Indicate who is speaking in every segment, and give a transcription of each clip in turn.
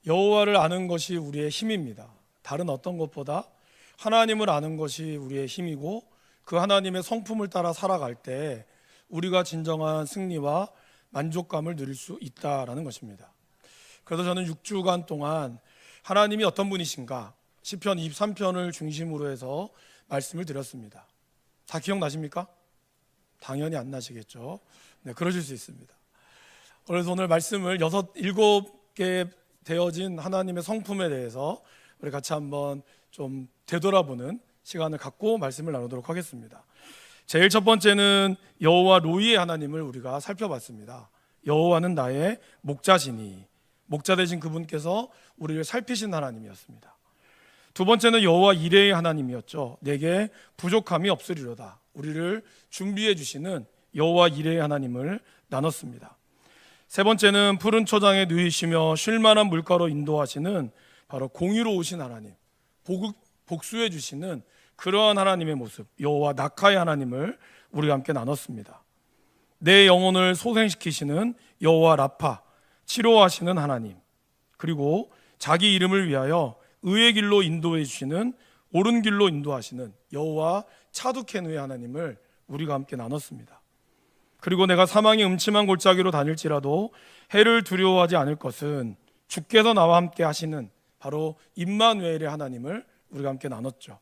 Speaker 1: 여호와를 아는 것이 우리의 힘입니다. 다른 어떤 것보다 하나님을 아는 것이 우리의 힘이고, 그 하나님의 성품을 따라 살아갈 때 우리가 진정한 승리와 만족감을 누릴 수 있다라는 것입니다. 그래서 저는 6주간 동안 하나님이 어떤 분이신가 시편 23편을 중심으로 해서 말씀을 드렸습니다. 다 기억나십니까? 당연히 안 나시겠죠. 네, 그러실 수 있습니다. 그래서 오늘 말씀을 7개 되어진 하나님의 성품에 대해서 우리 같이 한번 좀 되돌아보는 시간을 갖고 말씀을 나누도록 하겠습니다. 제일 첫 번째는 여호와 로이의 하나님을 우리가 살펴봤습니다. 여호와는 나의 목자시니, 목자 되신 그분께서 우리를 살피신 하나님이었습니다. 두 번째는 여호와 이레의 하나님이었죠. 내게 부족함이 없으리로다, 우리를 준비해 주시는 여호와 이레의 하나님을 나눴습니다. 세 번째는 푸른 초장에 누이시며 쉴만한 물가로 인도하시는 바로 공의로우신 하나님, 복수해 주시는 그러한 하나님의 모습, 여호와 낙하의 하나님을 우리가 함께 나눴습니다. 내 영혼을 소생시키시는 여호와 라파, 치료하시는 하나님, 그리고 자기 이름을 위하여 의의 길로 인도해 주시는, 옳은 길로 인도하시는 여호와 차두케누의 하나님을 우리가 함께 나눴습니다. 그리고 내가 사망의 음침한 골짜기로 다닐지라도 해를 두려워하지 않을 것은 주께서 나와 함께 하시는 바로 임마누엘의 하나님을 우리가 함께 나눴죠.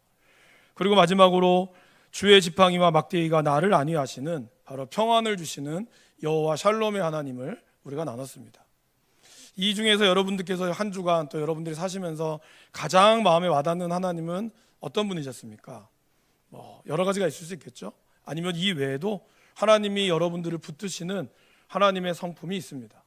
Speaker 1: 그리고 마지막으로 주의 지팡이와 막대기가 나를 안위하시는 바로 평안을 주시는 여호와 샬롬의 하나님을 우리가 나눴습니다. 이 중에서 여러분들께서 한 주간 또 여러분들이 사시면서 가장 마음에 와닿는 하나님은 어떤 분이셨습니까? 여러 가지가 있을 수 있겠죠. 아니면 이 외에도 하나님이 여러분들을 붙드시는 하나님의 성품이 있습니다.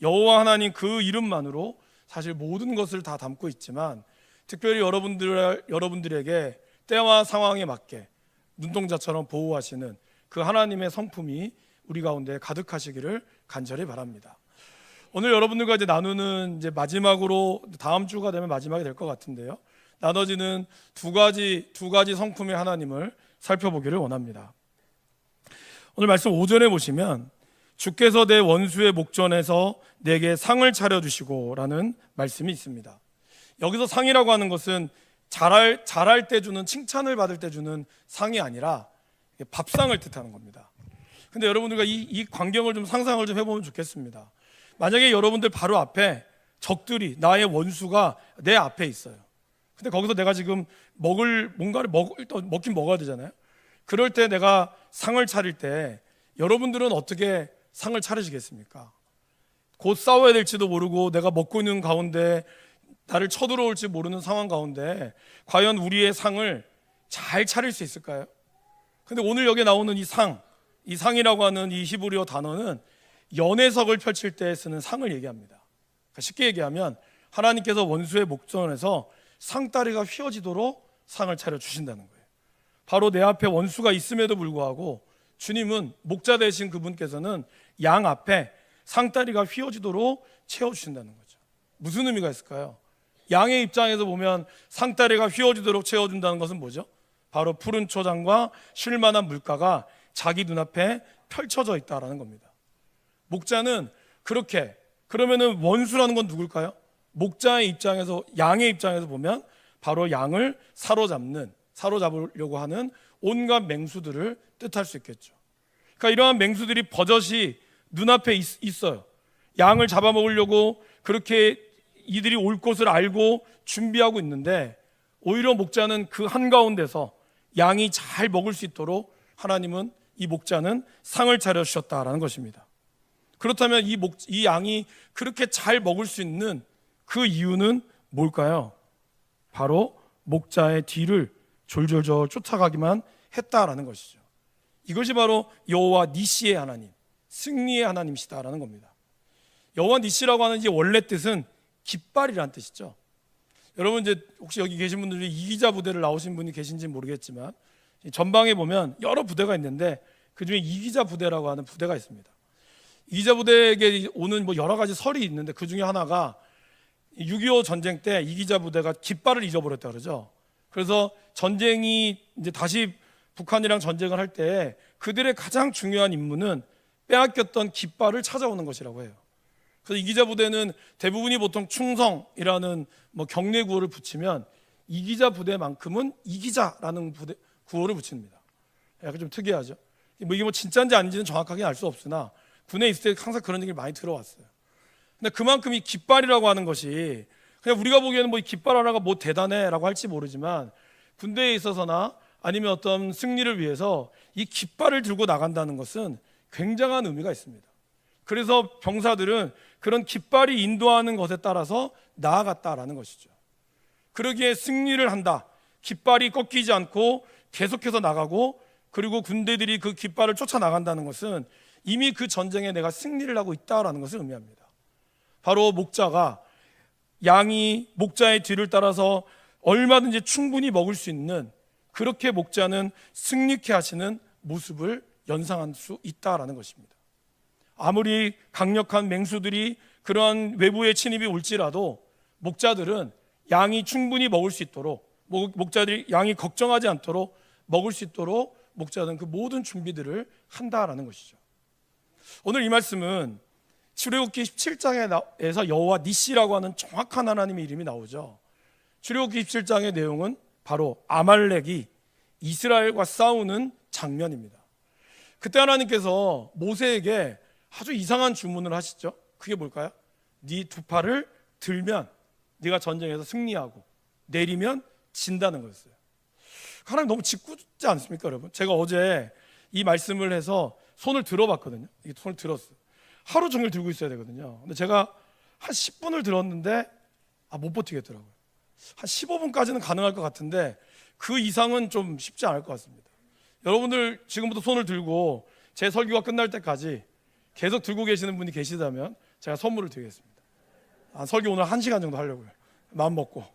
Speaker 1: 여호와 하나님 그 이름만으로 사실 모든 것을 다 담고 있지만, 특별히 여러분들에게 때와 상황에 맞게 눈동자처럼 보호하시는 그 하나님의 성품이 우리 가운데 가득하시기를 간절히 바랍니다. 오늘 여러분들과 이제 나누는 이제 마지막으로, 다음 주가 되면 마지막이 될 것 같은데요, 나눠지는 두 가지 성품의 하나님을 살펴보기를 원합니다. 오늘 말씀 5절에 보시면 주께서 내 원수의 목전에서 내게 상을 차려주시고 라는 말씀이 있습니다. 여기서 상이라고 하는 것은 잘할 때 주는, 칭찬을 받을 때 주는 상이 아니라 밥상을 뜻하는 겁니다. 근데 여러분들과 이 광경을 좀 상상을 좀 해보면 좋겠습니다. 만약에 여러분들 바로 앞에 적들이, 나의 원수가 내 앞에 있어요. 근데 거기서 내가 지금 뭔가를 먹긴 먹어야 되잖아요. 그럴 때 내가 상을 차릴 때 여러분들은 어떻게 상을 차리시겠습니까? 곧 싸워야 될지도 모르고 내가 먹고 있는 가운데 나를 쳐들어올지 모르는 상황 가운데 과연 우리의 상을 잘 차릴 수 있을까요? 근데 오늘 여기에 나오는 이 상이라고 하는 이 히브리어 단어는 연회석을 펼칠 때 쓰는 상을 얘기합니다. 그러니까 쉽게 얘기하면 하나님께서 원수의 목전에서 상다리가 휘어지도록 상을 차려주신다는 거예요. 바로 내 앞에 원수가 있음에도 불구하고 주님은, 목자 되신 그분께서는 양 앞에 상다리가 휘어지도록 채워주신다는 거죠. 무슨 의미가 있을까요? 양의 입장에서 보면 상다리가 휘어지도록 채워준다는 것은 뭐죠? 바로 푸른 초장과 쉴만한 물가가 자기 눈앞에 펼쳐져 있다라는 겁니다. 목자는 그렇게, 그러면은 원수라는 건 누굴까요? 목자의 입장에서, 양의 입장에서 보면 바로 양을 사로잡으려고 하는 온갖 맹수들을 뜻할 수 있겠죠. 그러니까 이러한 맹수들이 버젓이 눈앞에 있어요. 양을 잡아먹으려고 그렇게 이들이 올 것을 알고 준비하고 있는데, 오히려 목자는 그 한가운데서 양이 잘 먹을 수 있도록 하나님은, 이 목자는 상을 차려주셨다라는 것입니다. 그렇다면 이 양이 그렇게 잘 먹을 수 있는 그 이유는 뭘까요? 바로 목자의 뒤를 졸졸졸 쫓아가기만 했다라는 것이죠. 이것이 바로 여호와 니시의 하나님, 승리의 하나님이시다라는 겁니다. 여호와 니시라고 하는 이 원래 뜻은 깃발이라는 뜻이죠. 여러분 이제 혹시 여기 계신 분들 중에 이기자 부대를 나오신 분이 계신지 모르겠지만, 전방에 보면 여러 부대가 있는데 그 중에 이기자 부대라고 하는 부대가 있습니다. 이기자 부대에게 오는 여러 가지 설이 있는데, 그 중에 하나가 6.25 전쟁 때 이기자 부대가 깃발을 잊어버렸다 그러죠. 그래서 전쟁이 이제 다시 북한이랑 전쟁을 할 때 그들의 가장 중요한 임무는 빼앗겼던 깃발을 찾아오는 것이라고 해요. 그래서 이기자 부대는 대부분이 보통 충성이라는 경례 구호를 붙이면 이기자 부대만큼은 이기자라는 구호를 붙입니다. 약간 좀 특이하죠. 이게 진짜인지 아닌지는 정확하게 알 수 없으나 군에 있을 때 항상 그런 얘기를 많이 들어왔어요. 근데 그만큼 이 깃발이라고 하는 것이 그냥 우리가 보기에는 이 깃발 하나가 대단해라고 할지 모르지만 군대에 있어서나 아니면 어떤 승리를 위해서 이 깃발을 들고 나간다는 것은 굉장한 의미가 있습니다. 그래서 병사들은 그런 깃발이 인도하는 것에 따라서 나아갔다라는 것이죠. 그러기에 승리를 한다. 깃발이 꺾이지 않고 계속해서 나가고 그리고 군대들이 그 깃발을 쫓아나간다는 것은 이미 그 전쟁에 내가 승리를 하고 있다라는 것을 의미합니다. 바로 목자가 양이 목자의 뒤를 따라서 얼마든지 충분히 먹을 수 있는 그렇게 목자는 승리케 하시는 모습을 연상할 수 있다라는 것입니다. 아무리 강력한 맹수들이 그러한 외부의 침입이 올지라도 목자들은 양이 충분히 먹을 수 있도록 목자들이 양이 걱정하지 않도록 먹을 수 있도록 목자들은 그 모든 준비들을 한다라는 것이죠. 오늘 이 말씀은 출애굽기 17장에서 여호와 니시라고 하는 정확한 하나님의 이름이 나오죠. 출애굽기 17장의 내용은 바로 아말렉이 이스라엘과 싸우는 장면입니다. 그때 하나님께서 모세에게 아주 이상한 주문을 하시죠. 그게 뭘까요? 네 두 팔을 들면 네가 전쟁에서 승리하고 내리면 진다는 거였어요. 하나님 너무 짓궂지 않습니까, 여러분? 제가 어제 이 말씀을 해서 손을 들어봤거든요. 이게 손을 들었어요. 하루 종일 들고 있어야 되거든요. 근데 제가 한 10분을 들었는데 못 버티겠더라고요. 한 15분까지는 가능할 것 같은데 그 이상은 좀 쉽지 않을 것 같습니다. 여러분들 지금부터 손을 들고 제 설교가 끝날 때까지 계속 들고 계시는 분이 계시다면 제가 선물을 드리겠습니다. 설교 오늘 1시간 정도 하려고요. 마음 먹고.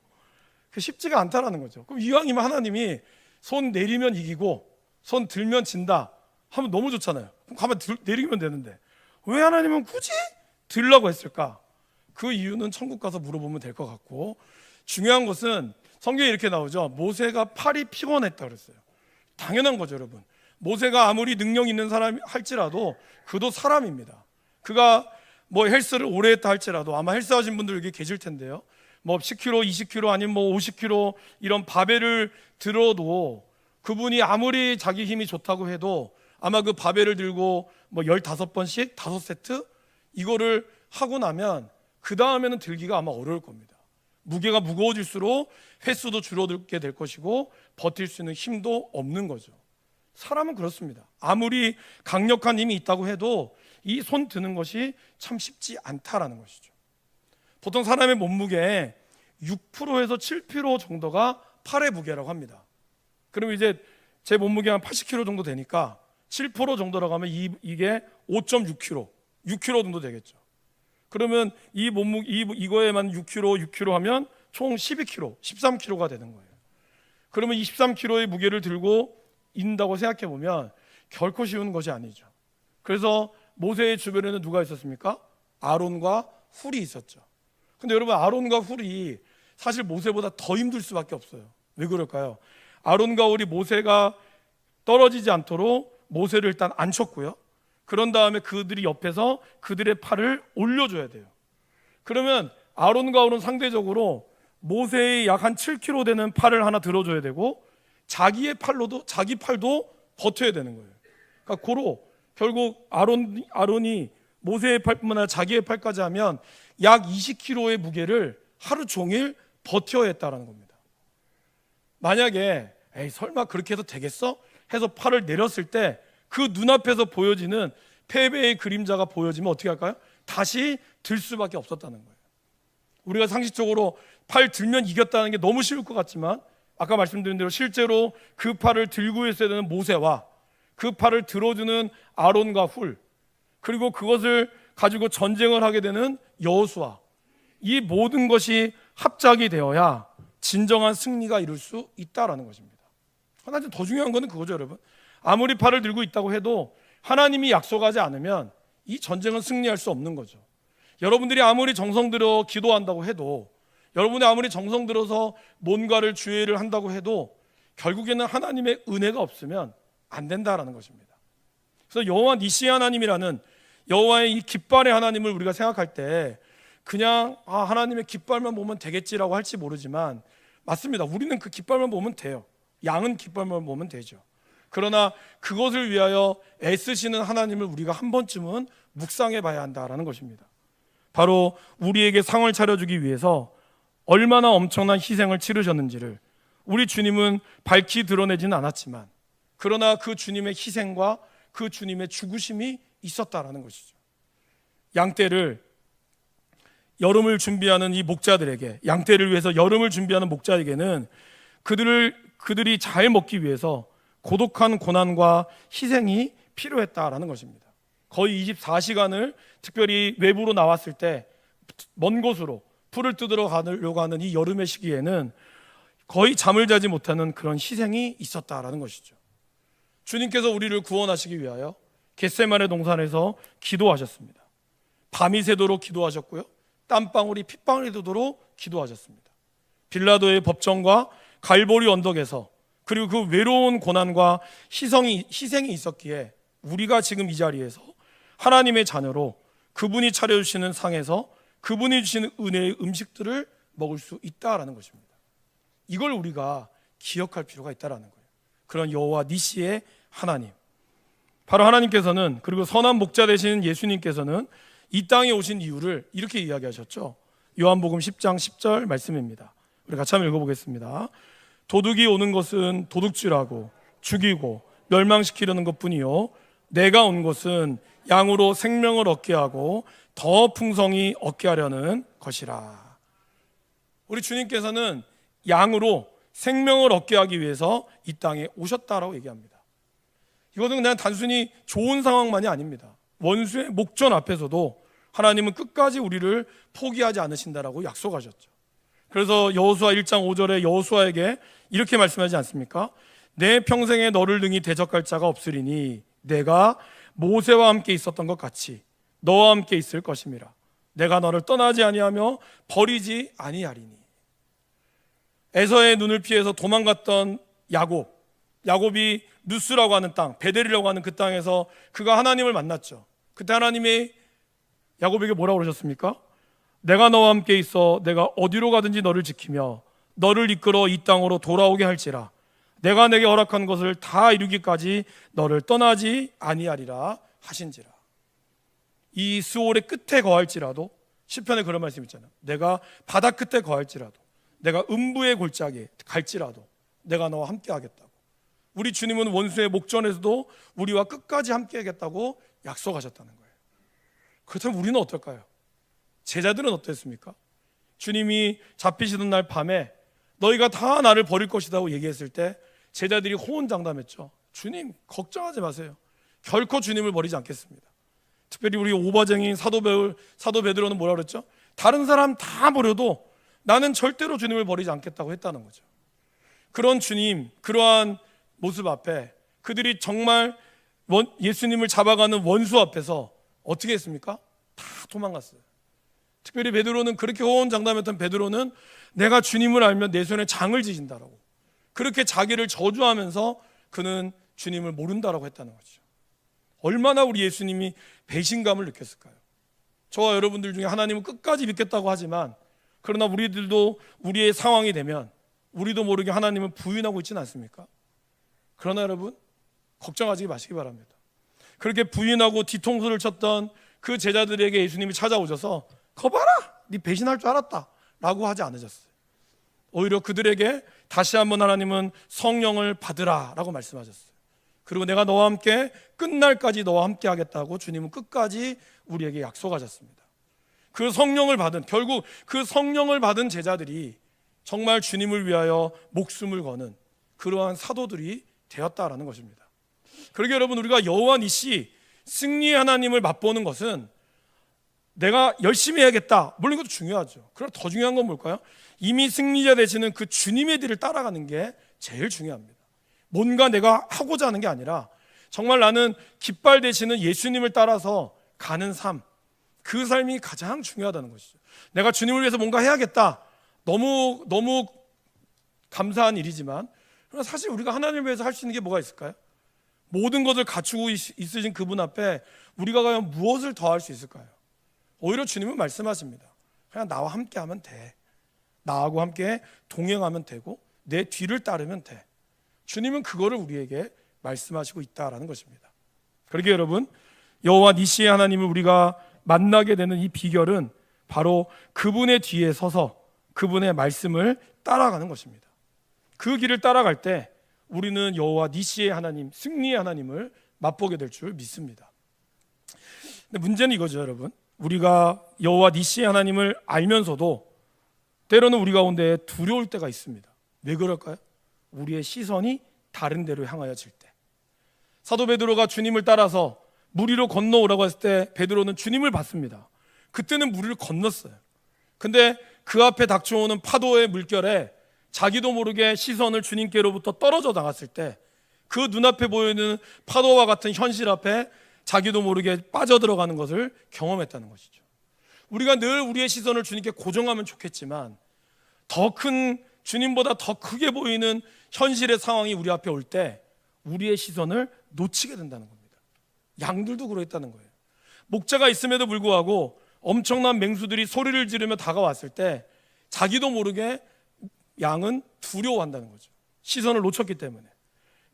Speaker 1: 쉽지가 않다라는 거죠. 그럼 이왕이면 하나님이 손 내리면 이기고 손 들면 진다 하면 너무 좋잖아요. 그럼 가만 내리면 되는데 왜 하나님은 굳이 들라고 했을까? 그 이유는 천국 가서 물어보면 될 것 같고, 중요한 것은 성경에 이렇게 나오죠. 모세가 팔이 피곤했다 그랬어요. 당연한 거죠, 여러분. 모세가 아무리 능력 있는 사람 할지라도 그도 사람입니다. 그가 헬스를 오래 했다 할지라도 아마 헬스 하신 분들 여기 계실 텐데요. 10kg, 20kg 아니면 50kg 이런 바벨을 들어도 그분이 아무리 자기 힘이 좋다고 해도 아마 그 바벨을 들고 15번씩 5세트 이거를 하고 나면 그 다음에는 들기가 아마 어려울 겁니다. 무게가 무거워질수록 횟수도 줄어들게 될 것이고 버틸 수 있는 힘도 없는 거죠. 사람은 그렇습니다. 아무리 강력한 힘이 있다고 해도 이 손 드는 것이 참 쉽지 않다라는 것이죠. 보통 사람의 몸무게의 6%에서 7% 정도가 팔의 무게라고 합니다. 그러면 이제 제 몸무게 한 80kg 정도 되니까 7% 정도라고 하면 이게 5.6kg, 6kg 정도 되겠죠. 그러면 이 몸무게 이거에만 6kg 하면 총 12kg, 13kg가 되는 거예요. 그러면 23kg의 무게를 들고 있는다고 생각해 보면 결코 쉬운 것이 아니죠. 그래서 모세의 주변에는 누가 있었습니까? 아론과 훌이 있었죠. 근데 여러분, 아론과 훌이 사실 모세보다 더 힘들 수밖에 없어요. 왜 그럴까요? 아론과 훌이 모세가 떨어지지 않도록 모세를 일단 앉혔고요. 그런 다음에 그들이 옆에서 그들의 팔을 올려줘야 돼요. 그러면 아론과 훌은 상대적으로 모세의 약 한 7kg 되는 팔을 하나 들어줘야 되고 자기 팔도 버텨야 되는 거예요. 그러니까 결국 아론이 모세의 팔뿐만 아니라 자기의 팔까지 하면 약 20kg의 무게를 하루 종일 버텨야 했다라는 겁니다. 만약에 설마 그렇게 해도 되겠어? 해서 팔을 내렸을 때 그 눈앞에서 보여지는 패배의 그림자가 보여지면 어떻게 할까요? 다시 들 수밖에 없었다는 거예요. 우리가 상식적으로 팔 들면 이겼다는 게 너무 쉬울 것 같지만 아까 말씀드린 대로 실제로 그 팔을 들고 있어야 되는 모세와 그 팔을 들어주는 아론과 훌, 그리고 그것을 가지고 전쟁을 하게 되는 여호수아, 이 모든 것이 합작이 되어야 진정한 승리가 이룰 수 있다라는 것입니다. 하나 더 중요한 것은 그거죠, 여러분. 아무리 팔을 들고 있다고 해도 하나님이 약속하지 않으면 이 전쟁은 승리할 수 없는 거죠. 여러분들이 아무리 정성 들어 기도한다고 해도, 여러분이 아무리 정성 들어서 뭔가를 주의를 한다고 해도 결국에는 하나님의 은혜가 없으면 안 된다라는 것입니다. 그래서 여호와 니시 하나님이라는 여호와의 이 깃발의 하나님을 우리가 생각할 때 그냥 하나님의 깃발만 보면 되겠지라고 할지 모르지만 맞습니다. 우리는 그 깃발만 보면 돼요. 양은 깃발만 보면 되죠. 그러나 그것을 위하여 애쓰시는 하나님을 우리가 한 번쯤은 묵상해 봐야 한다라는 것입니다. 바로 우리에게 상을 차려주기 위해서 얼마나 엄청난 희생을 치르셨는지를 우리 주님은 밝히 드러내지는 않았지만 그러나 그 주님의 희생과 그 주님의 죽으심이 있었다라는 것이죠. 양떼를 여름을 준비하는 이 목자들에게, 양떼를 위해서 여름을 준비하는 목자에게는 그들이 잘 먹기 위해서 고독한 고난과 희생이 필요했다라는 것입니다. 거의 24시간을 특별히 외부로 나왔을 때 먼 곳으로 풀을 뜯으러 가려고 하는 이 여름의 시기에는 거의 잠을 자지 못하는 그런 희생이 있었다라는 것이죠. 주님께서 우리를 구원하시기 위하여 겟세마네 동산에서 기도하셨습니다. 밤이 새도록 기도하셨고요, 땀방울이 핏방울이 되도록 기도하셨습니다. 빌라도의 법정과 갈보리 언덕에서, 그리고 그 외로운 고난과 희생이 있었기에 우리가 지금 이 자리에서 하나님의 자녀로 그분이 차려주시는 상에서 그분이 주시는 은혜의 음식들을 먹을 수 있다라는 것입니다. 이걸 우리가 기억할 필요가 있다라는 거예요. 그런 여호와 니시의 하나님, 바로 하나님께서는, 그리고 선한 목자 되시는 예수님께서는 이 땅에 오신 이유를 이렇게 이야기하셨죠. 요한복음 10장 10절 말씀입니다. 우리 같이 한번 읽어보겠습니다. 도둑이 오는 것은 도둑질하고 죽이고 멸망시키려는 것뿐이요, 내가 온 것은 양으로 생명을 얻게 하고 더 풍성히 얻게 하려는 것이라. 우리 주님께서는 양으로 생명을 얻게 하기 위해서 이 땅에 오셨다라고 얘기합니다. 이것은 그냥 단순히 좋은 상황만이 아닙니다. 원수의 목전 앞에서도 하나님은 끝까지 우리를 포기하지 않으신다라고 약속하셨죠. 그래서 여호수아 1장 5절에 여호수아에게 이렇게 말씀하지 않습니까? 내 평생에 너를 능히 대적할 자가 없으리니 내가 모세와 함께 있었던 것 같이 너와 함께 있을 것임이라. 내가 너를 떠나지 아니하며 버리지 아니하리니. 에서의 눈을 피해서 도망갔던 야곱이 누스라고 하는 땅, 베델이라고 하는 그 땅에서 그가 하나님을 만났죠. 그때 하나님이 야곱에게 뭐라고 그러셨습니까? 내가 너와 함께 있어 내가 어디로 가든지 너를 지키며 너를 이끌어 이 땅으로 돌아오게 할지라. 내가 내게 허락한 것을 다 이루기까지 너를 떠나지 아니하리라 하신지라. 이 스올의 끝에 거할지라도, 시편에 그런 말씀 있잖아요. 내가 바다 끝에 거할지라도, 내가 음부의 골짜기에 갈지라도 내가 너와 함께 하겠다고. 우리 주님은 원수의 목전에서도 우리와 끝까지 함께 하겠다고 약속하셨다는 거예요. 그렇다면 우리는 어떨까요? 제자들은 어땠습니까? 주님이 잡히시던 날 밤에 너희가 다 나를 버릴 것이라고 얘기했을 때 제자들이 호언장담했죠. 주님 걱정하지 마세요. 결코 주님을 버리지 않겠습니다. 특별히 우리 오바쟁이인 사도 베드로는 뭐라 그랬죠? 다른 사람 다 버려도 나는 절대로 주님을 버리지 않겠다고 했다는 거죠. 그런 주님, 그러한 모습 앞에 그들이 정말 예수님을 잡아가는 원수 앞에서 어떻게 했습니까? 다 도망갔어요. 특별히 베드로는, 그렇게 호언장담했던 베드로는 내가 주님을 알면 내 손에 장을 지진다라고, 그렇게 자기를 저주하면서 그는 주님을 모른다라고 했다는 거죠. 얼마나 우리 예수님이 배신감을 느꼈을까요? 저와 여러분들 중에 하나님을 끝까지 믿겠다고 하지만 그러나 우리들도 우리의 상황이 되면 우리도 모르게 하나님을 부인하고 있지는 않습니까? 그러나 여러분 걱정하지 마시기 바랍니다. 그렇게 부인하고 뒤통수를 쳤던 그 제자들에게 예수님이 찾아오셔서 거 봐라, 네 배신할 줄 알았다 라고 하지 않으셨어요. 오히려 그들에게 다시 한번 하나님은 성령을 받으라 라고 말씀하셨어요. 그리고 내가 너와 함께 끝날까지 너와 함께 하겠다고 주님은 끝까지 우리에게 약속하셨습니다. 그 성령을 받은, 결국 그 성령을 받은 제자들이 정말 주님을 위하여 목숨을 거는 그러한 사도들이 되었다라는 것입니다. 그러게 여러분, 우리가 여호와 니시 승리의 하나님을 맛보는 것은 내가 열심히 해야겠다, 물론 이것도 중요하죠. 그러나 더 중요한 건 뭘까요? 이미 승리자 되시는 그 주님의 뒤를 따라가는 게 제일 중요합니다. 뭔가 내가 하고자 하는 게 아니라 정말 나는 깃발 되시는 예수님을 따라서 가는 삶, 그 삶이 가장 중요하다는 것이죠. 내가 주님을 위해서 뭔가 해야겠다, 너무 감사한 일이지만 그러나 사실 우리가 하나님을 위해서 할 수 있는 게 뭐가 있을까요? 모든 것을 갖추고 있으신 그분 앞에 우리가 과연 무엇을 더할 수 있을까요? 오히려 주님은 말씀하십니다. 그냥 나와 함께 하면 돼. 나하고 함께 동행하면 되고 내 뒤를 따르면 돼. 주님은 그거를 우리에게 말씀하시고 있다라는 것입니다. 그러게 여러분, 여호와 니시의 하나님을 우리가 만나게 되는 이 비결은 바로 그분의 뒤에 서서 그분의 말씀을 따라가는 것입니다. 그 길을 따라갈 때 우리는 여호와 니시의 하나님, 승리의 하나님을 맛보게 될 줄 믿습니다. 근데 문제는 이거죠, 여러분. 우리가 여호와 니시의 하나님을 알면서도 때로는 우리 가운데 두려울 때가 있습니다. 왜 그럴까요? 우리의 시선이 다른 데로 향하여질 때. 사도 베드로가 주님을 따라서 물 위로 건너오라고 했을 때 베드로는 주님을 봤습니다. 그때는 물을 건넜어요. 근데 그 앞에 닥쳐오는 파도의 물결에 자기도 모르게 시선을 주님께로부터 떨어져 나갔을 때 그 눈앞에 보이는 파도와 같은 현실 앞에 자기도 모르게 빠져들어가는 것을 경험했다는 것이죠. 우리가 늘 우리의 시선을 주님께 고정하면 좋겠지만 더 큰, 주님보다 더 크게 보이는 현실의 상황이 우리 앞에 올 때 우리의 시선을 놓치게 된다는 겁니다. 양들도 그러했다는 거예요. 목자가 있음에도 불구하고 엄청난 맹수들이 소리를 지르며 다가왔을 때 자기도 모르게 양은 두려워한다는 거죠. 시선을 놓쳤기 때문에.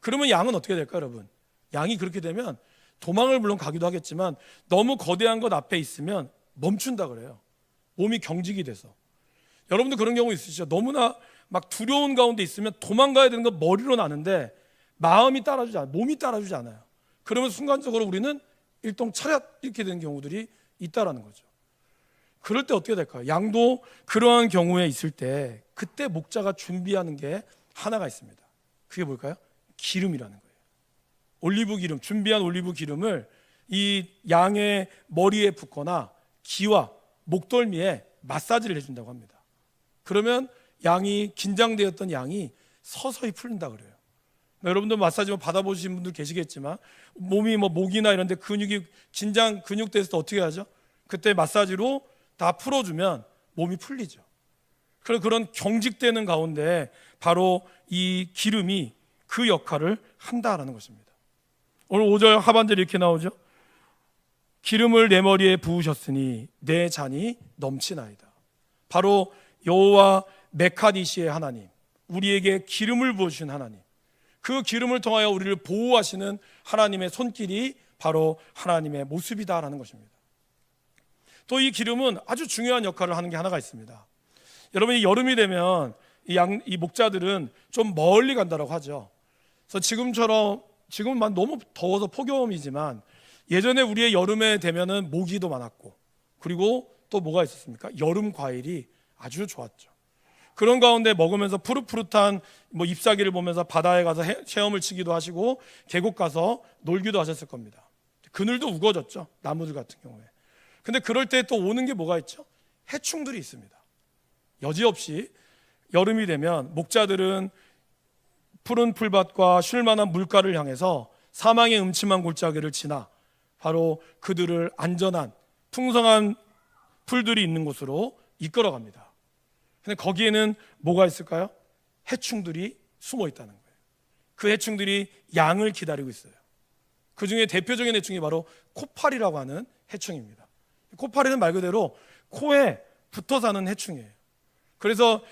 Speaker 1: 그러면 양은 어떻게 될까요, 여러분? 양이 그렇게 되면 도망을 물론 가기도 하겠지만 너무 거대한 것 앞에 있으면 멈춘다 그래요. 몸이 경직이 돼서. 여러분도 그런 경우 있으시죠? 너무나 막 두려운 가운데 있으면 도망가야 되는 건 머리로 나는데 마음이 따라주지 않아요. 몸이 따라주지 않아요. 그러면 순간적으로 우리는 일동 차렷 이렇게 되는 경우들이 있다라는 거죠. 그럴 때 어떻게 될까요? 양도 그러한 경우에 있을 때 그때 목자가 준비하는 게 하나가 있습니다. 그게 뭘까요? 기름이라는 거예요. 올리브 기름, 준비한 올리브 기름을 이 양의 머리에 붓거나 귀와 목덜미에 마사지를 해준다고 합니다. 그러면 양이 긴장되었던 양이 서서히 풀린다 그래요. 여러분들 마사지 받아보신 분들 계시겠지만 몸이 목이나 이런 데 근육이 긴장 근육됐을 때 어떻게 하죠? 그때 마사지로 다 풀어주면 몸이 풀리죠. 그런 경직되는 가운데 바로 이 기름이 그 역할을 한다라는 것입니다. 오늘 5절 하반절에 이렇게 나오죠. 기름을 내 머리에 부으셨으니 내 잔이 넘치나이다. 바로 여호와 메카디시의 하나님, 우리에게 기름을 부어주신 하나님, 그 기름을 통하여 우리를 보호하시는 하나님의 손길이 바로 하나님의 모습이다라는 것입니다. 또 이 기름은 아주 중요한 역할을 하는 게 하나가 있습니다. 여러분이 여름이 되면 이 목자들은 좀 멀리 간다라고 하죠. 그래서 지금은 너무 더워서 폭염이지만 예전에 우리의 여름에 되면은 모기도 많았고 그리고 또 뭐가 있었습니까? 여름 과일이 아주 좋았죠. 그런 가운데 먹으면서 푸릇푸릇한 잎사귀를 보면서 바다에 가서 체험을 치기도 하시고 계곡 가서 놀기도 하셨을 겁니다. 그늘도 우거졌죠. 나무들 같은 경우에. 근데 그럴 때 또 오는 게 뭐가 있죠? 해충들이 있습니다. 여지없이 여름이 되면 목자들은 푸른 풀밭과 쉴만한 물가를 향해서 사망의 음침한 골짜기를 지나 바로 그들을 안전한 풍성한 풀들이 있는 곳으로 이끌어갑니다. 근데 거기에는 뭐가 있을까요? 해충들이 숨어 있다는 거예요. 그 해충들이 양을 기다리고 있어요. 그 중에 대표적인 해충이 바로 코파리라고 하는 해충입니다. 코파리는 말 그대로 코에 붙어 사는 해충이에요. 그래서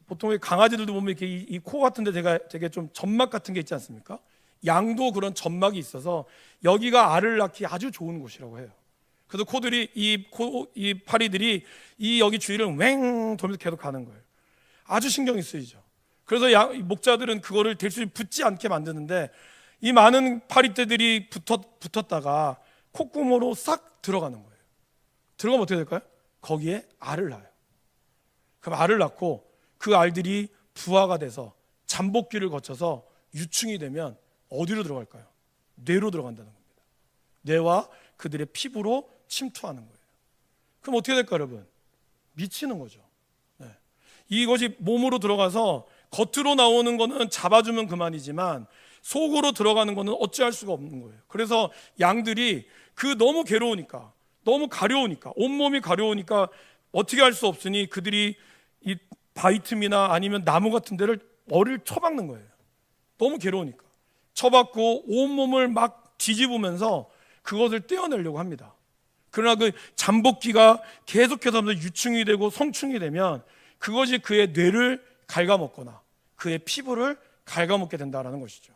Speaker 1: 보통 강아지들도 보면 이렇게 이 코 같은데 되게 좀 점막 같은 게 있지 않습니까? 양도 그런 점막이 있어서 여기가 알을 낳기 아주 좋은 곳이라고 해요. 그래서 이 파리들이 여기 주위를 왱 돌면서 계속 가는 거예요. 아주 신경이 쓰이죠. 그래서 목자들은 그거를 대충 붙지 않게 만드는데 이 많은 파리떼들이 붙었다가 콧구멍으로 싹 들어가는 거예요. 들어가면 어떻게 될까요? 거기에 알을 낳아요. 그럼 알을 낳고 그 알들이 부화가 돼서 잠복기를 거쳐서 유충이 되면 어디로 들어갈까요? 뇌로 들어간다는 겁니다. 뇌와 그들의 피부로 침투하는 거예요. 그럼 어떻게 될까요, 여러분? 미치는 거죠. 네. 이것이 몸으로 들어가서 겉으로 나오는 거는 잡아주면 그만이지만 속으로 들어가는 거는 어찌할 수가 없는 거예요. 그래서 양들이 너무 괴로우니까, 너무 가려우니까, 온몸이 가려우니까 어떻게 할 수 없으니 그들이 이 바위 틈이나 아니면 나무 같은 데를 머리를 쳐박는 거예요. 너무 괴로우니까. 쳐박고 온몸을 막 뒤집으면서 그것을 떼어내려고 합니다. 그러나 그 잠복기가 계속해서 유충이 되고 성충이 되면 그것이 그의 뇌를 갉아먹거나 그의 피부를 갉아먹게 된다는 것이죠.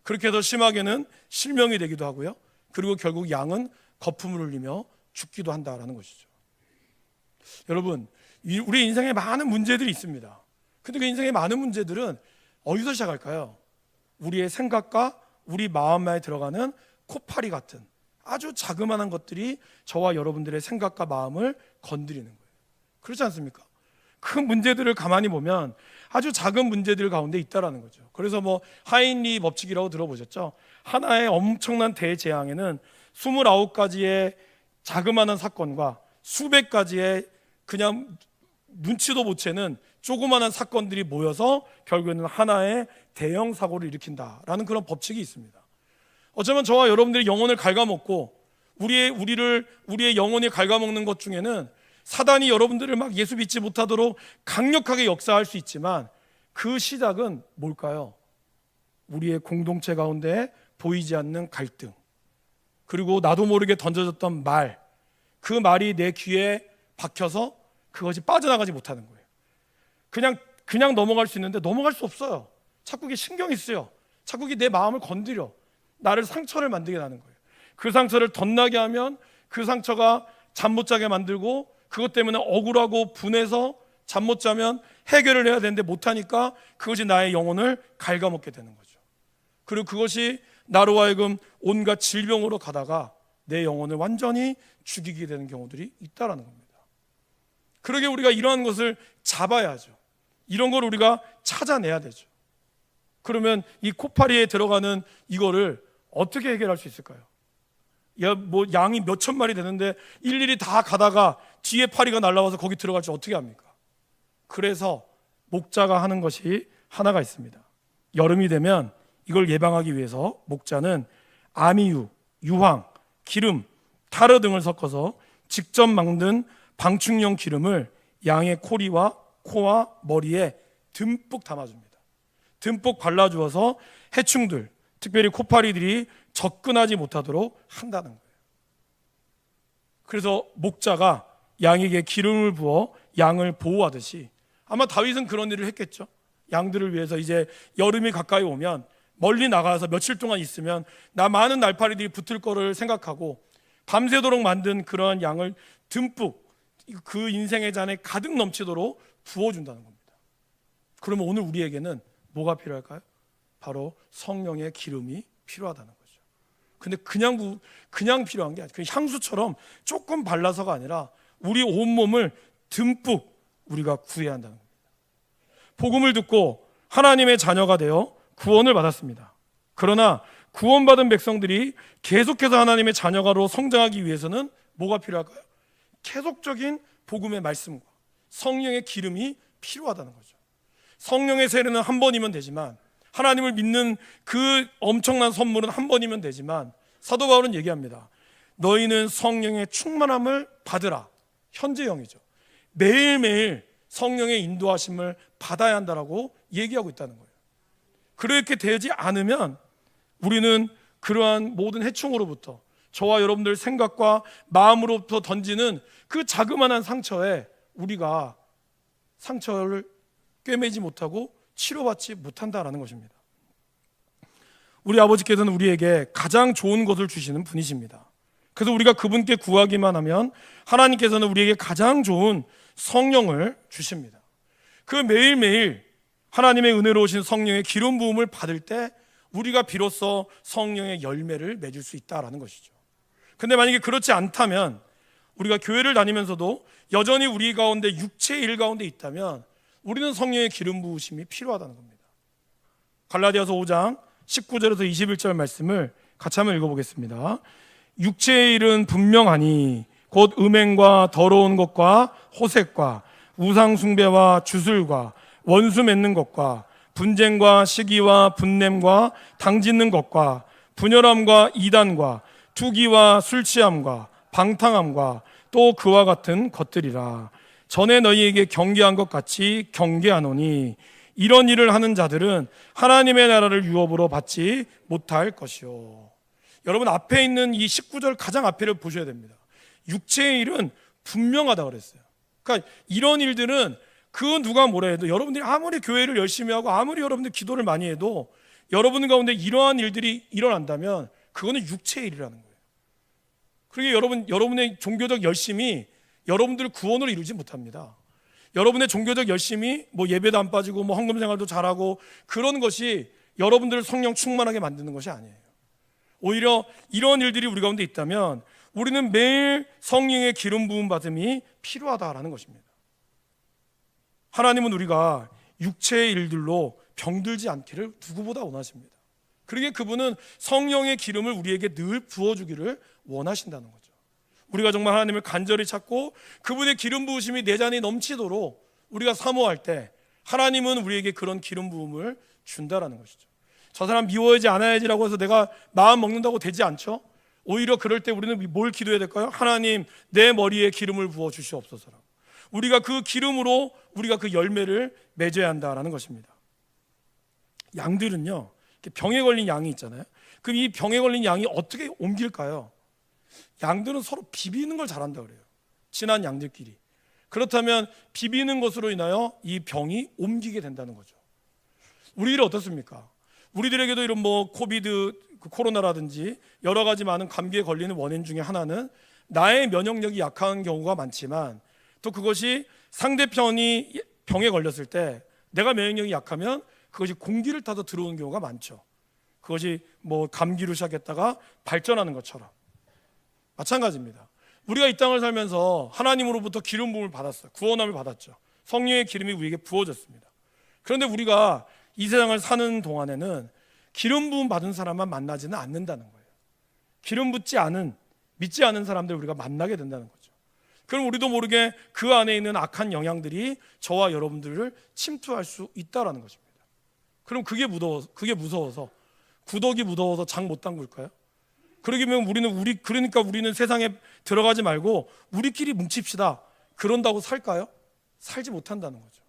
Speaker 1: 그렇게 해서 심하게는 실명이 되기도 하고요. 그리고 결국 양은 거품을 흘리며 죽기도 한다는 것이죠. 여러분, 우리 인생에 많은 문제들이 있습니다. 근데 그 인생의 많은 문제들은 어디서 시작할까요? 우리의 생각과 우리 마음에 들어가는 코파리 같은 아주 자그마한 것들이 저와 여러분들의 생각과 마음을 건드리는 거예요. 그렇지 않습니까? 큰 문제들을 가만히 보면 아주 작은 문제들 가운데 있다라는 거죠. 그래서 하인리 법칙이라고 들어보셨죠? 하나의 엄청난 대재앙에는 29가지의 자그마한 사건과 수백 가지의 그냥 눈치도 못 채는 조그마한 사건들이 모여서 결국에는 하나의 대형 사고를 일으킨다라는 그런 법칙이 있습니다. 어쩌면 저와 여러분들이 영혼을 갉아먹고 우리의 영혼이 갉아먹는 것 중에는 사단이 여러분들을 막 예수 믿지 못하도록 강력하게 역사할 수 있지만 그 시작은 뭘까요? 우리의 공동체 가운데 보이지 않는 갈등, 그리고 나도 모르게 던져졌던 말, 그 말이 내 귀에 박혀서 그것이 빠져나가지 못하는 거예요. 그냥 넘어갈 수 있는데 넘어갈 수 없어요. 자꾸 이게 신경이 쓰여. 자꾸 이게 내 마음을 건드려. 나를 상처를 만들게 하는 거예요. 그 상처를 덧나게 하면 그 상처가 잠 못 자게 만들고, 그것 때문에 억울하고 분해서 잠 못 자면 해결을 해야 되는데 못하니까 그것이 나의 영혼을 갉아먹게 되는 거죠. 그리고 그것이 나로 하여금 온갖 질병으로 가다가 내 영혼을 완전히 죽이게 되는 경우들이 있다라는 겁니다. 그러게 우리가 이러한 것을 잡아야죠. 이런 걸 우리가 찾아내야 되죠. 그러면 이 코파리에 들어가는 이거를 어떻게 해결할 수 있을까요? 양이 몇천 마리 되는데 일일이 다 가다가 뒤에 파리가 날아와서 거기 들어갈지 어떻게 합니까? 그래서 목자가 하는 것이 하나가 있습니다. 여름이 되면 이걸 예방하기 위해서 목자는 아미유, 유황, 기름, 타르 등을 섞어서 직접 만든 방충용 기름을 양의 코리와 코와 머리에 듬뿍 담아줍니다. 듬뿍 발라주어서 해충들, 특별히 코파리들이 접근하지 못하도록 한다는 거예요. 그래서 목자가 양에게 기름을 부어 양을 보호하듯이 아마 다윗은 그런 일을 했겠죠. 양들을 위해서 이제 여름이 가까이 오면 멀리 나가서 며칠 동안 있으면 나 많은 날파리들이 붙을 거를 생각하고 밤새도록 만든 그러한 양을 듬뿍 그 인생의 잔에 가득 넘치도록 부어준다는 겁니다. 그러면 오늘 우리에게는 뭐가 필요할까요? 바로 성령의 기름이 필요하다는 거죠. 근데 그냥 필요한 게 아니라 그 향수처럼 조금 발라서가 아니라 우리 온몸을 듬뿍 우리가 구해야 한다는 겁니다. 복음을 듣고 하나님의 자녀가 되어 구원을 받았습니다. 그러나 구원받은 백성들이 계속해서 하나님의 자녀가로 성장하기 위해서는 뭐가 필요할까요? 계속적인 복음의 말씀과 성령의 기름이 필요하다는 거죠. 성령의 세례는 한 번이면 되지만, 하나님을 믿는 그 엄청난 선물은 한 번이면 되지만, 사도 바울은 얘기합니다. 너희는 성령의 충만함을 받으라. 현재형이죠. 매일매일 성령의 인도하심을 받아야 한다라고 얘기하고 있다는 거예요. 그렇게 되지 않으면 우리는 그러한 모든 해충으로부터, 저와 여러분들 생각과 마음으로부터 던지는 그 자그마한 상처에 우리가 상처를 꿰매지 못하고 치료받지 못한다라는 것입니다. 우리 아버지께서는 우리에게 가장 좋은 것을 주시는 분이십니다. 그래서 우리가 그분께 구하기만 하면 하나님께서는 우리에게 가장 좋은 성령을 주십니다. 그 매일매일 하나님의 은혜로 오신 성령의 기름 부음을 받을 때 우리가 비로소 성령의 열매를 맺을 수 있다라는 것이죠. 근데 만약에 그렇지 않다면, 우리가 교회를 다니면서도 여전히 우리 가운데 육체의 일 가운데 있다면 우리는 성령의 기름 부으심이 필요하다는 겁니다. 갈라디아서 5장 19절에서 21절 말씀을 같이 한번 읽어보겠습니다. 육체의 일은 분명하니 곧 음행과 더러운 것과 호색과 우상 숭배와 주술과 원수 맺는 것과 분쟁과 시기와 분냄과 당짓는 것과 분열함과 이단과 투기와 술취함과 방탕함과 또 그와 같은 것들이라. 전에 너희에게 경계한 것 같이 경계하노니 이런 일을 하는 자들은 하나님의 나라를 유업으로 받지 못할 것이요. 여러분, 앞에 있는 이 19절 가장 앞에를 보셔야 됩니다. 육체의 일은 분명하다 그랬어요. 그러니까 이런 일들은 그 누가 뭐라 해도, 여러분들이 아무리 교회를 열심히 하고 아무리 여러분들 기도를 많이 해도 여러분 가운데 이러한 일들이 일어난다면 그거는 육체의 일이라는 거예요. 그러게 여러분의 종교적 열심이 여러분들을 구원으로 이루지 못합니다. 여러분의 종교적 열심이 뭐 예배도 안 빠지고 뭐 헌금 생활도 잘하고 그런 것이 여러분들을 성령 충만하게 만드는 것이 아니에요. 오히려 이런 일들이 우리 가운데 있다면 우리는 매일 성령의 기름 부음 받음이 필요하다라는 것입니다. 하나님은 우리가 육체의 일들로 병들지 않기를 누구보다 원하십니다. 그러기에 그분은 성령의 기름을 우리에게 늘 부어주기를 원하신다는 거죠. 우리가 정말 하나님을 간절히 찾고 그분의 기름 부으심이 내 잔이 넘치도록 우리가 사모할 때 하나님은 우리에게 그런 기름 부음을 준다라는 것이죠. 저 사람 미워하지 않아야지라고 해서 내가 마음 먹는다고 되지 않죠. 오히려 그럴 때 우리는 뭘 기도해야 될까요? 하나님, 내 머리에 기름을 부어 주시옵소서라고. 우리가 그 기름으로 우리가 그 열매를 맺어야 한다라는 것입니다. 양들은요, 병에 걸린 양이 있잖아요. 그럼 이 병에 걸린 양이 어떻게 옮길까요? 양들은 서로 비비는 걸 잘한다 그래요. 친한 양들끼리. 그렇다면 비비는 것으로 인하여 이 병이 옮기게 된다는 거죠. 우리들 어떻습니까? 우리들에게도 이런 뭐 코비드, 코로나라든지 여러 가지 많은 감기에 걸리는 원인 중에 하나는 나의 면역력이 약한 경우가 많지만, 또 그것이 상대편이 병에 걸렸을 때 내가 면역력이 약하면 그것이 공기를 타서 들어오는 경우가 많죠. 그것이 뭐 감기로 시작했다가 발전하는 것처럼 마찬가지입니다. 우리가 이 땅을 살면서 하나님으로부터 기름 부음을 받았어요. 구원함을 받았죠. 성령의 기름이 우리에게 부어졌습니다. 그런데 우리가 이 세상을 사는 동안에는 기름 부음 받은 사람만 만나지는 않는다는 거예요. 기름 붓지 않은, 믿지 않은 사람들 우리가 만나게 된다는 거죠. 그럼 우리도 모르게 그 안에 있는 악한 영향들이 저와 여러분들을 침투할 수 있다라는 것입니다. 그럼 그게 무서워서 구더기 무더워서 장 못 담글까요? 그러면 그러니까 우리는 세상에 들어가지 말고 우리끼리 뭉칩시다. 그런다고 살까요? 살지 못한다는 거죠.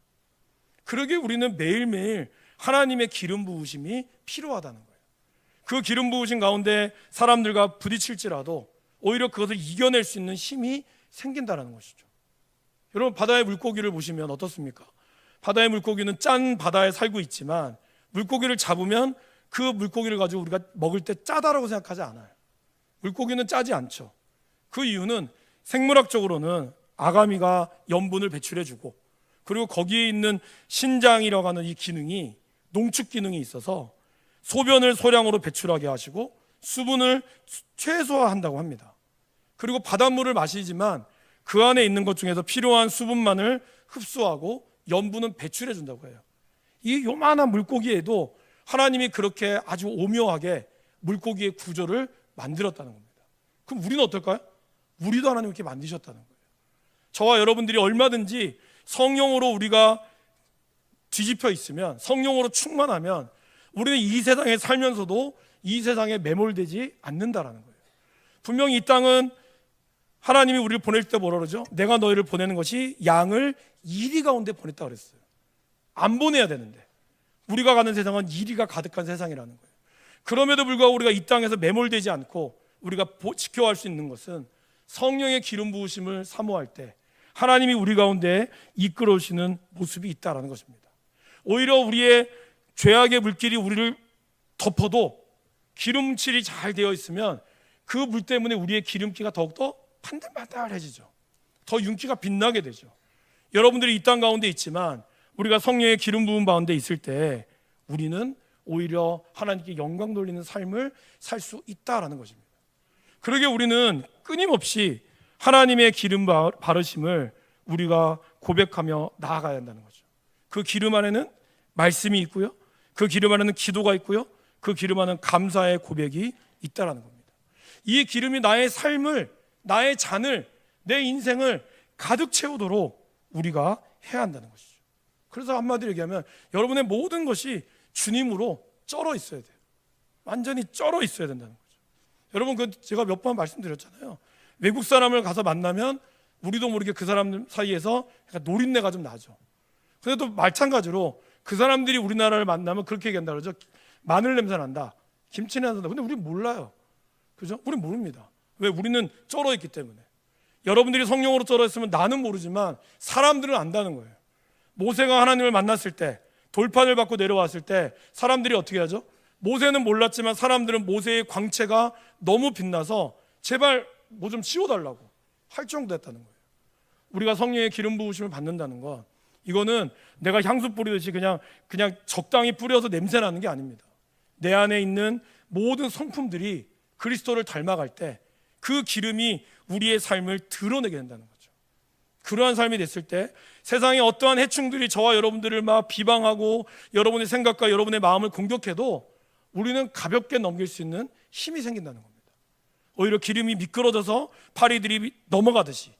Speaker 1: 그러기에 우리는 매일매일 하나님의 기름 부으심이 필요하다는 거예요. 그 기름 부으심 가운데 사람들과 부딪힐지라도 오히려 그것을 이겨낼 수 있는 힘이 생긴다는 것이죠. 여러분, 바다의 물고기를 보시면 어떻습니까? 바다의 물고기는 짠 바다에 살고 있지만 물고기를 잡으면 그 물고기를 가지고 우리가 먹을 때 짜다라고 생각하지 않아요. 물고기는 짜지 않죠. 그 이유는 생물학적으로는 아가미가 염분을 배출해주고, 그리고 거기에 있는 신장이라고 하는 이 기능이, 농축 기능이 있어서 소변을 소량으로 배출하게 하시고 수분을 최소화한다고 합니다. 그리고 바닷물을 마시지만 그 안에 있는 것 중에서 필요한 수분만을 흡수하고 염분은 배출해 준다고 해요. 이 요만한 물고기에도 하나님이 그렇게 아주 오묘하게 물고기의 구조를 만들었다는 겁니다. 그럼 우리는 어떨까요? 우리도 하나님 이렇게 만드셨다는 거예요. 저와 여러분들이 얼마든지 성령으로 우리가 뒤집혀 있으면, 성령으로 충만하면 우리는 이 세상에 살면서도 이 세상에 매몰되지 않는다라는 거예요. 분명히 이 땅은 하나님이 우리를 보낼 때 뭐라 그러죠? 내가 너희를 보내는 것이 양을 이리 가운데 보냈다 그랬어요. 안 보내야 되는데 우리가 가는 세상은 이리가 가득한 세상이라는 거예요. 그럼에도 불구하고 우리가 이 땅에서 매몰되지 않고 우리가 지켜갈 수 있는 것은 성령의 기름 부으심을 사모할 때 하나님이 우리 가운데 이끌어 오시는 모습이 있다라는 것입니다. 오히려 우리의 죄악의 물길이 우리를 덮어도 기름칠이 잘 되어 있으면 그 물 때문에 우리의 기름기가 더욱더 반들반들해지죠. 더 윤기가 빛나게 되죠. 여러분들이 이 땅 가운데 있지만 우리가 성령의 기름 부음 가운데 있을 때 우리는 오히려 하나님께 영광 돌리는 삶을 살 수 있다라는 것입니다. 그러게 우리는 끊임없이 하나님의 기름 바르심을 우리가 고백하며 나아가야 한다는 거죠. 그 기름 안에는 말씀이 있고요, 그 기름 안에는 기도가 있고요, 그 기름 안에는 감사의 고백이 있다라는 겁니다. 이 기름이 나의 삶을, 나의 잔을, 내 인생을 가득 채우도록 우리가 해야 한다는 것이죠. 그래서 한마디로 얘기하면 여러분의 모든 것이 주님으로 쩔어 있어야 돼요. 완전히 쩔어 있어야 된다는 거죠. 여러분, 제가 몇 번 말씀드렸잖아요. 외국 사람을 가서 만나면 우리도 모르게 그 사람 사이에서 약간 노린내가 좀 나죠. 근데 또 마찬가지로 그 사람들이 우리나라를 만나면 그렇게 얘기한다 그러죠. 마늘 냄새 난다, 김치 냄새 난다. 근데 우리 몰라요. 그죠? 우리 모릅니다. 왜? 우리는 쩔어 있기 때문에. 여러분들이 성령으로 쩔어 있으면 나는 모르지만 사람들은 안다는 거예요. 모세가 하나님을 만났을 때, 돌판을 받고 내려왔을 때 사람들이 어떻게 하죠? 모세는 몰랐지만 사람들은 모세의 광채가 너무 빛나서 제발 뭐 좀 씌워달라고 할 정도였다는 거예요. 우리가 성령의 기름 부으심을 받는다는 건, 이거는 내가 향수 뿌리듯이 그냥 적당히 뿌려서 냄새 나는 게 아닙니다. 내 안에 있는 모든 성품들이 그리스도를 닮아갈 때 그 기름이 우리의 삶을 드러내게 된다는 거죠. 그러한 삶이 됐을 때 세상의 어떠한 해충들이 저와 여러분들을 막 비방하고 여러분의 생각과 여러분의 마음을 공격해도 우리는 가볍게 넘길 수 있는 힘이 생긴다는 겁니다. 오히려 기름이 미끄러져서 파리들이 넘어가듯이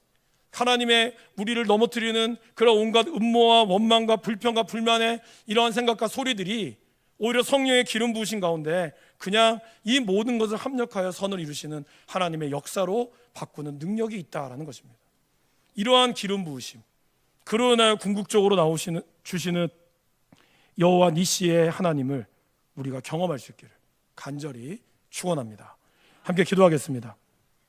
Speaker 1: 하나님의 우리를 넘어뜨리는 그런 온갖 음모와 원망과 불평과 불만의 이러한 생각과 소리들이 오히려 성령의 기름 부으신 가운데 그냥 이 모든 것을 합력하여 선을 이루시는 하나님의 역사로 바꾸는 능력이 있다라는 것입니다. 이러한 기름 부으심, 그러나 궁극적으로 주시는 여호와 니시의 하나님을 우리가 경험할 수 있기를 간절히 축원합니다. 함께 기도하겠습니다.